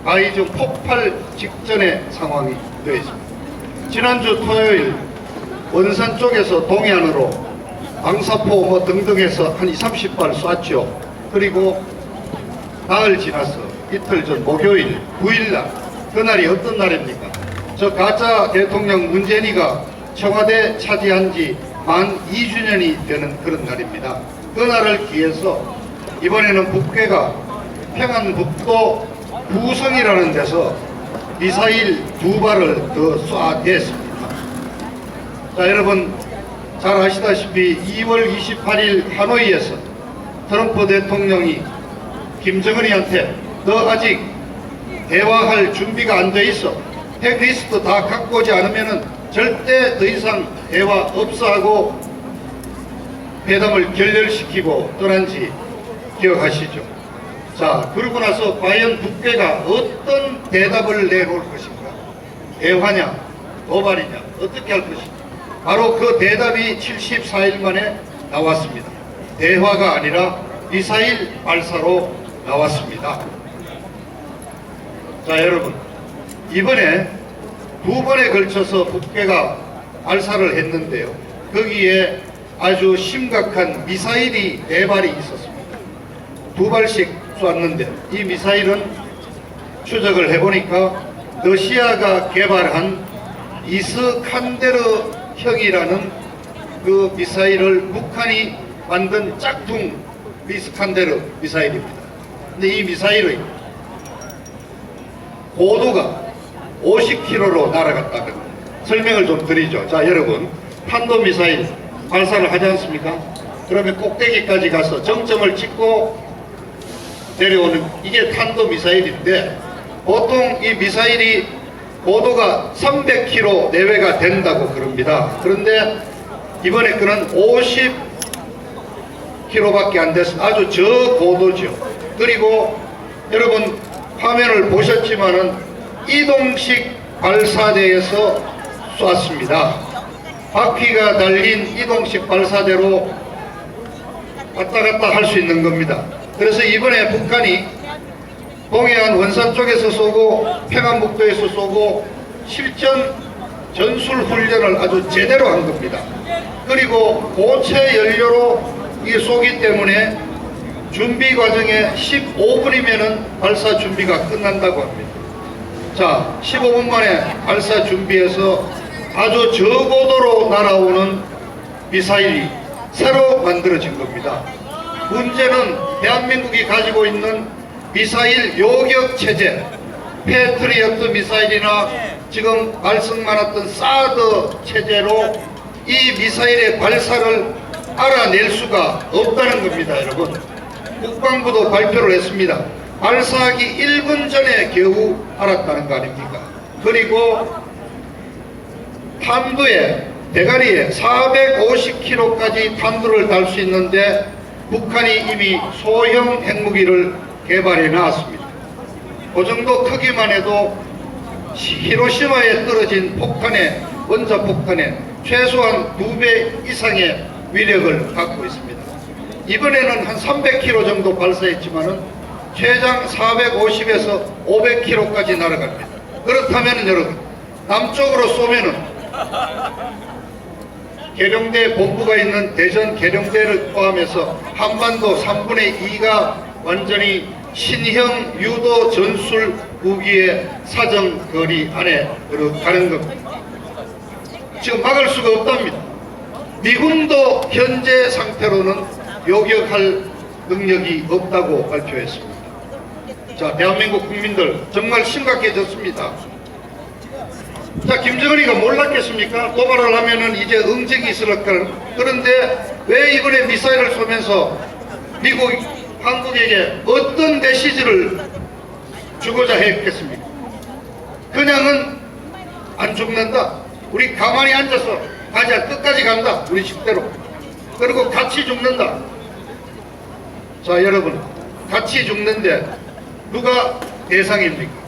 가이중 폭발 직전의 상황이 되어 있습니다. 지난주 토요일 원산 쪽에서 동해안으로 방사포 뭐 등등해서 한 20, 30발 쐈죠. 그리고 나흘 지나서 이틀 전 목요일 9일날, 그날이 어떤 날입니까? 저 가짜 대통령 문재인이가 청와대 차지한 지 만 2주년이 되는 그런 날입니다. 그날을 기해서 이번에는 북괴가 평안북도 부성이라는 데서 미사일 2발을 더 쏴댔습니다. 자, 여러분 잘 아시다시피 2월 28일 하노이에서 트럼프 대통령이 김정은이한테 너 아직 대화할 준비가 안 돼 있어, 핵 리스트 다 갖고 오지 않으면은 절대 더 이상 대화 없어 하고 회담을 결렬시키고 떠난지 기억하시죠? 자, 그러고 나서 과연 북괴가 어떤 대답을 내놓을 것인가? 대화냐, 도발이냐, 어떻게 할 것인가? 바로 그 대답이 74일 만에 나왔습니다. 대화가 아니라 미사일 발사로 나왔습니다. 자, 여러분, 이번에 두 번에 걸쳐서 북괴가 발사를 했는데요. 거기에 아주 심각한 미사일이 4발이 있었습니다. 2발씩 쐈는데 이 미사일은 추적을 해보니까 러시아가 개발한 이스칸데르형이라는 그 미사일을 북한이 만든 짝퉁 이스칸데르 미사일입니다. 근데 이 미사일의 고도가 50km로 날아갔다는 설명을 좀 드리죠. 자, 여러분, 탄도미사일 발사를 하지 않습니까? 그러면 꼭대기까지 가서 정점을 찍고 내려오는 이게 탄도미사일인데, 보통 이 미사일이 고도가 300km 내외가 된다고 그럽니다. 그런데 이번에 그는 50km밖에 안 돼서 아주 저고도죠. 그리고 여러분 화면을 보셨지만은 이동식 발사대에서 쐈습니다. 바퀴가 달린 이동식 발사대로 왔다 갔다 할 수 있는 겁니다. 그래서 이번에 북한이 동해안 원산 쪽에서 쏘고 평안북도에서 쏘고 실전 전술 훈련을 아주 제대로 한 겁니다. 그리고 고체 연료로 이게 쏘기 때문에 준비 과정에 15분이면은 발사 준비가 끝난다고 합니다. 자, 15분 만에 발사 준비해서 아주 저고도로 날아오는 미사일이 새로 만들어진 겁니다. 문제는 대한민국이 가지고 있는 미사일 요격 체제, 패트리어트 미사일이나 지금 말씀 많았던 사드 체제로 이 미사일의 발사를 알아낼 수가 없다는 겁니다. 여러분, 국방부도 발표를 했습니다. 발사하기 1분 전에 겨우 알았다는 거 아닙니까? 그리고 탄두에, 대가리에 450km까지 탄두를 달 수 있는데 북한이 이미 소형 핵무기를 개발해 놨습니다. 그 정도 크기만 해도 히로시마에 떨어진 폭탄의, 원자폭탄의 최소한 2배 이상의 위력을 갖고 있습니다. 이번에는 한 300km 정도 발사했지만은 최장 450에서 500km까지 날아갑니다. 그렇다면 여러분, 남쪽으로 쏘면은 계룡대 본부가 있는 대전 계룡대를 포함해서 한반도 3분의 2가 완전히 신형 유도 전술 무기의 사정거리 안에 들어가는 겁니다. 지금 막을 수가 없답니다. 미군도 현재 상태로는 요격할 능력이 없다고 발표했습니다. 자, 대한민국 국민들 정말 심각해졌습니다. 자, 김정은이가 몰랐겠습니까? 도발을 하면은 이제 응징이 있을 걸. 그런데 왜 이번에 미사일을 쏘면서 미국 한국에게 어떤 메시지를 주고자 했겠습니까? 그냥은 안 죽는다. 우리 가만히 앉아서 가자, 끝까지 간다. 우리 식대로. 그리고 같이 죽는다. 자, 여러분, 같이 죽는데 누가 대상입니까?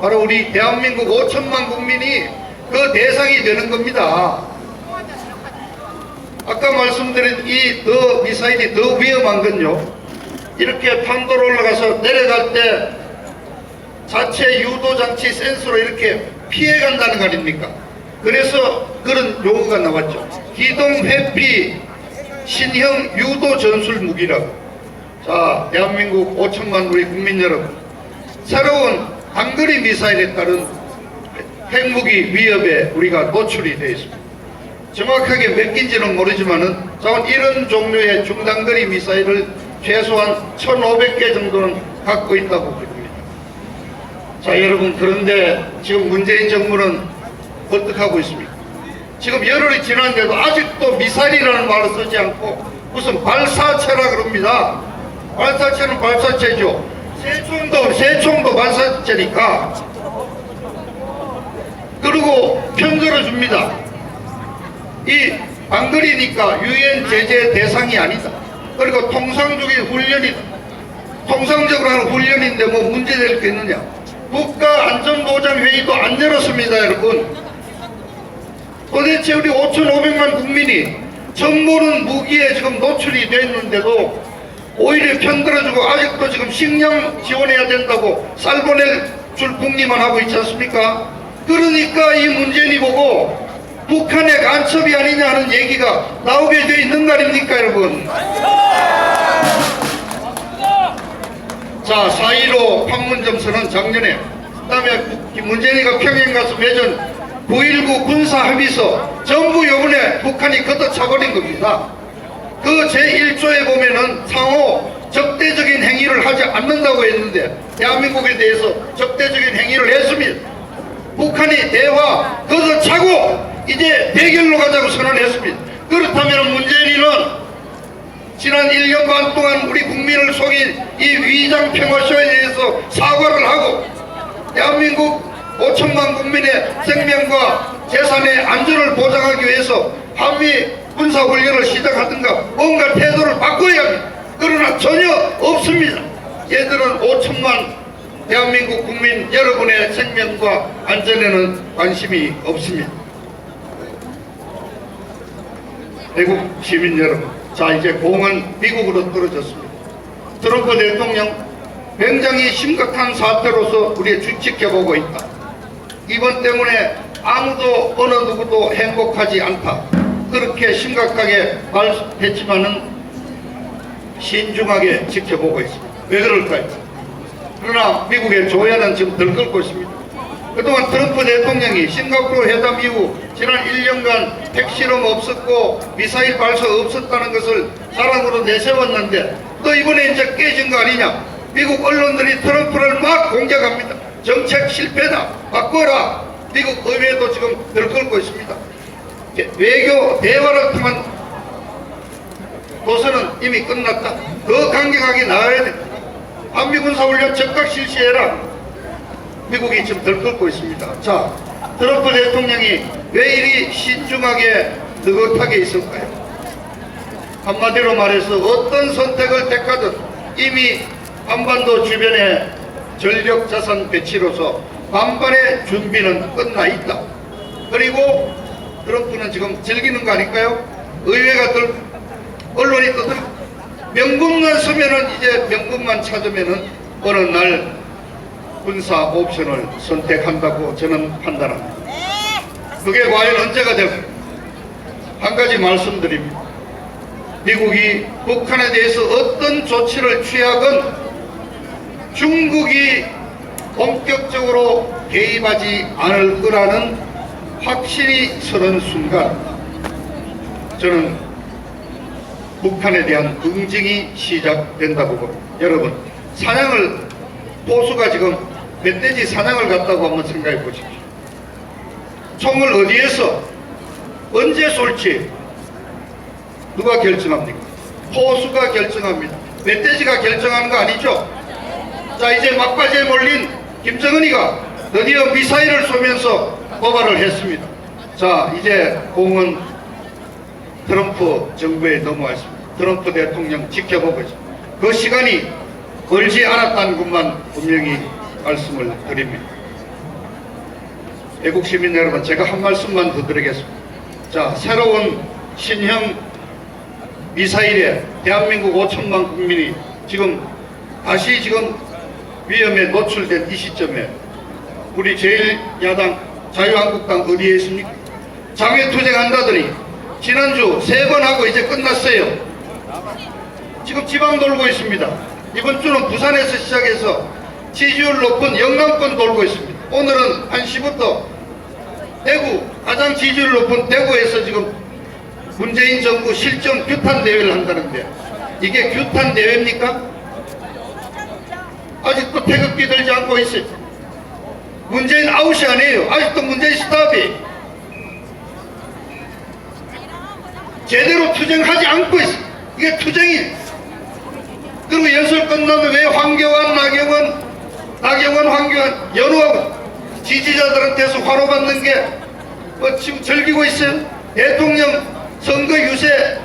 바로 우리 대한민국 5천만 국민이 그 대상이 되는 겁니다. 아까 말씀드린 이 더 미사일이 더 위험한 건요, 이렇게 탄도로 올라가서 내려갈 때 자체 유도장치 센서로 이렇게 피해간다는 거 아닙니까? 그래서 그런 용어가 나왔죠. 기동회피 신형 유도 전술 무기라고. 자, 대한민국 5천만 우리 국민 여러분, 새로운 단거리 미사일에 따른 핵무기 위협에 우리가 노출이 되어 있습니다. 정확하게 몇 개인지는 모르지만은 이런 종류의 중단거리 미사일을 최소한 1,500개 정도는 갖고 있다고 봅니다. 자, 여러분, 그런데 지금 문재인 정부는 어떻게 하고 있습니까? 지금 열흘이 지났는데도 아직도 미사일이라는 말을 쓰지 않고 무슨 발사체라 그럽니다. 발사체는 발사체죠. 새총도 발사체니까. 그리고 편들어 줍니다. 이 단거리니까 유엔 제재 대상이 아니다. 그리고 통상적인 훈련이다. 통상적으로 하는 훈련인데 뭐 문제될 게 있느냐. 국가안전보장회의도 안 열었습니다, 여러분. 도대체 우리 5,500만 국민이 정보는 무기에 지금 노출이 돼 있는데도 오히려 편들어주고 아직도 지금 식량 지원해야 된다고 쌀 보낼 줄 궁리만 하고 있지 않습니까? 그러니까 이 문재인이 보고 북한의 간첩이 아니냐 하는 얘기가 나오게 돼 있는 거 아닙니까, 여러분? 자, 4.15 판문점선언 작년에, 그 다음에 문재인이가 평양 가서 맺은 9.19 군사합의서 전부 요번에 북한이 걷어차버린 겁니다. 그 제1조에 보면은 상호 적대적인 행위를 하지 않는다고 했는데 대한민국에 대해서 적대적인 행위를 했습니다. 북한이 대화 걷어차고 이제 대결로 가자고 선언했습니다. 그렇다면 문재인이는 지난 1년 반 동안 우리 국민을 속인 이 위장 평화쇼에 대해서 사과를 하고 대한민국 5천만 국민의 생명과 재산의 안전을 보장하기 위해서 한미 군사훈련을 시작하든가 뭔가 태도를 바꿔야 합니다. 그러나 전혀 없습니다. 얘들은 5천만 대한민국 국민 여러분의 생명과 안전에는 관심이 없습니다. 외국 시민 여러분, 자, 이제 공은 미국으로 떨어졌습니다. 트럼프 대통령 굉장히 심각한 사태로서 우리 지켜보고 있다. 이번 때문에 아무도 어느 누구도 행복하지 않다. 그렇게 심각하게 말했지만은 신중하게 지켜보고 있습니다. 왜 그럴까요? 그러나 미국의 조야는 지금 들끓고 있습니다. 그동안 트럼프 대통령이 싱가포르 회담 이후 지난 1년간 핵실험 없었고 미사일 발사 없었다는 것을 자랑으로 내세웠는데 또 이번에 이제 깨진 거 아니냐. 미국 언론들이 트럼프를 막 공격합니다. 정책 실패다. 바꿔라. 미국 의회도 지금 들끓고 있습니다. 외교 대화를 통한 도서는 이미 끝났다. 더 강경하게 나와야 돼. 한미군사훈련 즉각 실시해라. 미국이 지금 들끓고 있습니다. 자, 트럼프 대통령이 왜 이리 신중하게 느긋하게 있을까요? 한마디로 말해서 어떤 선택을 택하든 이미 한반도 주변에 전력 자산 배치로서 반반의 준비는 끝나 있다. 그리고 트럼프는 지금 즐기는 거 아닐까요? 의회가 언론이 떠들 명분만 서면은 이제 명분만 찾으면은 어느 날 군사 옵션을 선택한다고 저는 판단합니다. 그게 과연 언제가 될까요? 한 가지 말씀드립니다. 미국이 북한에 대해서 어떤 조치를 취하건 중국이 본격적으로 개입하지 않을 거라는 확실히 서는 순간 저는 북한에 대한 응징이 시작된다고 봅니다. 여러분, 사냥을 보수가 지금 멧돼지 사냥을 갔다고 한번 생각해 보십시오. 총을 어디에서 언제 쏠지 누가 결정합니까? 포수가 결정합니다. 멧돼지가 결정하는 거 아니죠? 자, 이제 막바지에 몰린 김정은이가 드디어 미사일을 쏘면서 고발을 했습니다. 자, 이제 공은 트럼프 정부에 넘어와 있습니다. 트럼프 대통령 지켜보고 있습니다. 그 시간이 걸지 않았다는 것만 분명히 말씀을 드립니다. 외국 시민 여러분, 제가 한 말씀만 더 드리겠습니다. 자, 새로운 신형 미사일에 대한민국 5천만 국민이 지금 다시 지금 위험에 노출된 이 시점에 우리 제1야당 자유한국당 어디에 있습니까? 장외투쟁한다더니 지난주 3번 하고 이제 끝났어요. 지금 지방 돌고 있습니다. 이번 주는 부산에서 시작해서 지지율 높은 영남권 돌고 있습니다. 오늘은 1시부터 대구, 가장 지지율 높은 대구에서 지금 문재인 정부 실정 규탄 대회를 한다는데 이게 규탄 대회입니까? 아직도 태극기 들지 않고 있어요. 문재인 아웃이 아니에요. 아직도 문재인 스탑이 제대로 투쟁하지 않고 있어요. 이게 투쟁이. 그리고 연설 끝나면 왜 황교안, 나경원, 황교안 연호하고 지지자들한테서 화로받는 게 지금 즐기고 있어요. 대통령 선거 유세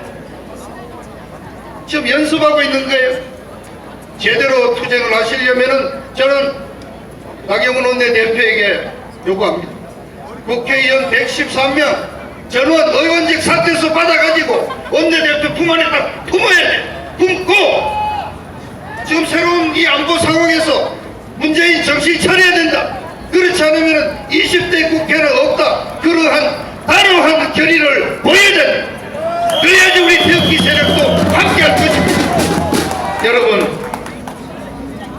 지금 연습하고 있는 거예요. 제대로 투쟁을 하시려면은 저는 나경원 원내대표에게 요구합니다. 국회의원 113명 전원 의원직 사퇴서 받아가지고 원내대표 품 안에 딱 품어야 돼. 품고 지금 새로운 이 안보 상황에서 문재인 정신 차려야 된다. 그렇지 않으면 20대 국회는 없다. 그러한 단호한 결의를 보여야 된다. 그래야지 우리 태극기 세력도 함께할 것입니다. 여러분,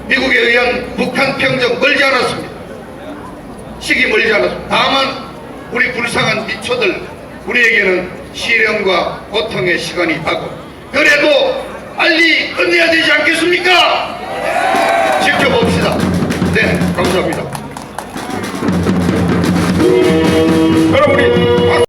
미국에 의한 북한 평정 멀지 않았습니다. 시기 멀지 않았습니다. 다만 우리 불쌍한 미초들, 우리에게는 시련과 고통의 시간이 있다고. 그래도 빨리 끝내야 되지 않겠습니까? 지켜봅시다. 네, 감사합니다. 여러분, 우리